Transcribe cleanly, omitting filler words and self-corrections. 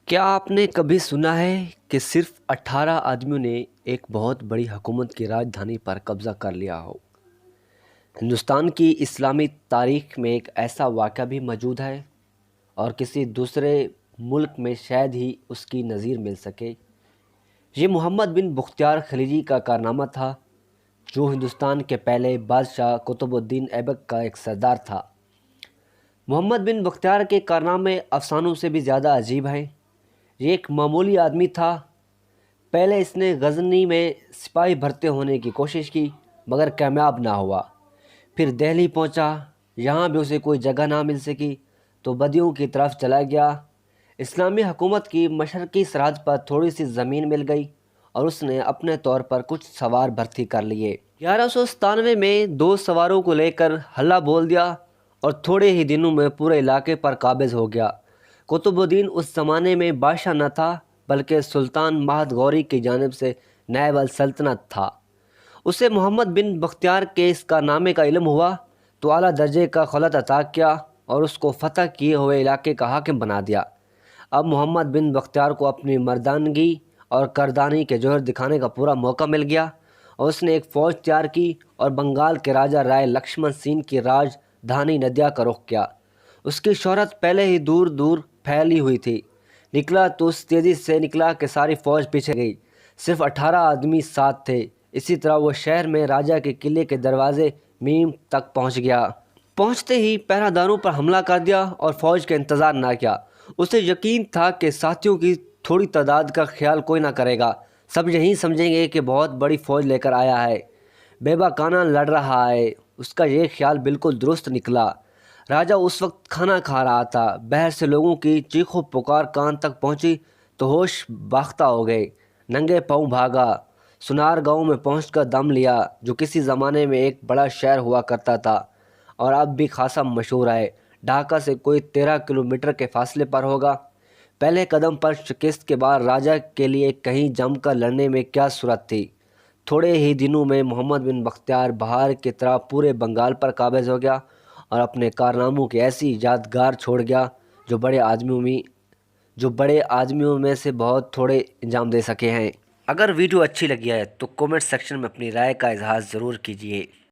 کیا آپ نے کبھی سنا ہے کہ صرف 18 آدمیوں نے ایک بہت بڑی حکومت کی راجدھانی پر قبضہ کر لیا ہو؟ ہندوستان کی اسلامی تاریخ میں ایک ایسا واقعہ بھی موجود ہے اور کسی دوسرے ملک میں شاید ہی اس کی نظیر مل سکے۔ یہ محمد بن بختیار خلجی کا کارنامہ تھا، جو ہندوستان کے پہلے بادشاہ قطب الدین ایبک کا ایک سردار تھا۔ محمد بن بختیار کے کارنامے افسانوں سے بھی زیادہ عجیب ہیں۔ یہ ایک معمولی آدمی تھا۔ پہلے اس نے غزنی میں سپاہی بھرتے ہونے کی کوشش کی مگر کامیاب نہ ہوا۔ پھر دہلی پہنچا، یہاں بھی اسے کوئی جگہ نہ مل سکی تو بدیوں کی طرف چلا گیا۔ اسلامی حکومت کی مشرقی سرحد پر تھوڑی سی زمین مل گئی اور اس نے اپنے طور پر کچھ سوار بھرتی کر لیے۔ 1197 میں 2 سواروں کو لے کر حلہ بول دیا اور تھوڑے ہی دنوں میں پورے علاقے پر قابض ہو گیا۔ قطب الدین اس زمانے میں بادشاہ نہ تھا بلکہ سلطان مہد غوری کی جانب سے نائب السلطنت تھا۔ اسے محمد بن بختیار کے اس کارنامے کا علم ہوا تو اعلیٰ درجے کا خلعت عطا کیا اور اس کو فتح کیے ہوئے علاقے کا حاکم بنا دیا۔ اب محمد بن بختیار کو اپنی مردانگی اور کردانی کے جوہر دکھانے کا پورا موقع مل گیا اور اس نے ایک فوج تیار کی اور بنگال کے راجہ رائے لکشمن سین کی راجدھانی ندیا کا رخ کیا۔ اس کی شہرت پہلے ہی دور دور پھیلی ہوئی تھی۔ نکلا تو اس تیزی سے نکلا کہ ساری فوج پیچھے گئی۔ صرف 18 آدمی ساتھ تھے۔ اسی طرح وہ شہر میں راجہ کے قلعے کے دروازے میم تک پہنچ گیا۔ پہنچتے ہی پہرہ داروں پر حملہ کر دیا اور فوج کا انتظار نہ کیا۔ اسے یقین تھا کہ ساتھیوں کی تھوڑی تعداد کا خیال کوئی نہ کرے گا، سب یہی سمجھیں گے کہ بہت بڑی فوج لے کر آیا ہے، بے باکانہ لڑ رہا ہے۔ اس کا یہ خیال بالکل درست نکلا۔ راجہ اس وقت کھانا کھا رہا تھا۔ باہر سے لوگوں کی چیخ و پکار کان تک پہنچی تو ہوش باختہ ہو گئے۔ ننگے پاؤں بھاگا۔ سنار گاؤں میں پہنچ کر دم لیا، جو کسی زمانے میں ایک بڑا شہر ہوا کرتا تھا اور اب بھی خاصا مشہور ہے۔ ڈھاکہ سے کوئی 13 کلومیٹر کے فاصلے پر ہوگا۔ پہلے قدم پر شکست کے بعد راجہ کے لیے کہیں جم کر لڑنے میں کیا صورت تھی۔ تھوڑے ہی دنوں میں محمد بن بختیار بہار کی طرح پورے بنگال پر قابض ہو گیا اور اپنے کارناموں کی ایسی یادگار چھوڑ گیا جو بڑے آدمیوں میں سے بہت تھوڑے انجام دے سکے ہیں۔ اگر ویڈیو اچھی لگی ہے تو کومنٹ سیکشن میں اپنی رائے کا اظہار ضرور کیجیے۔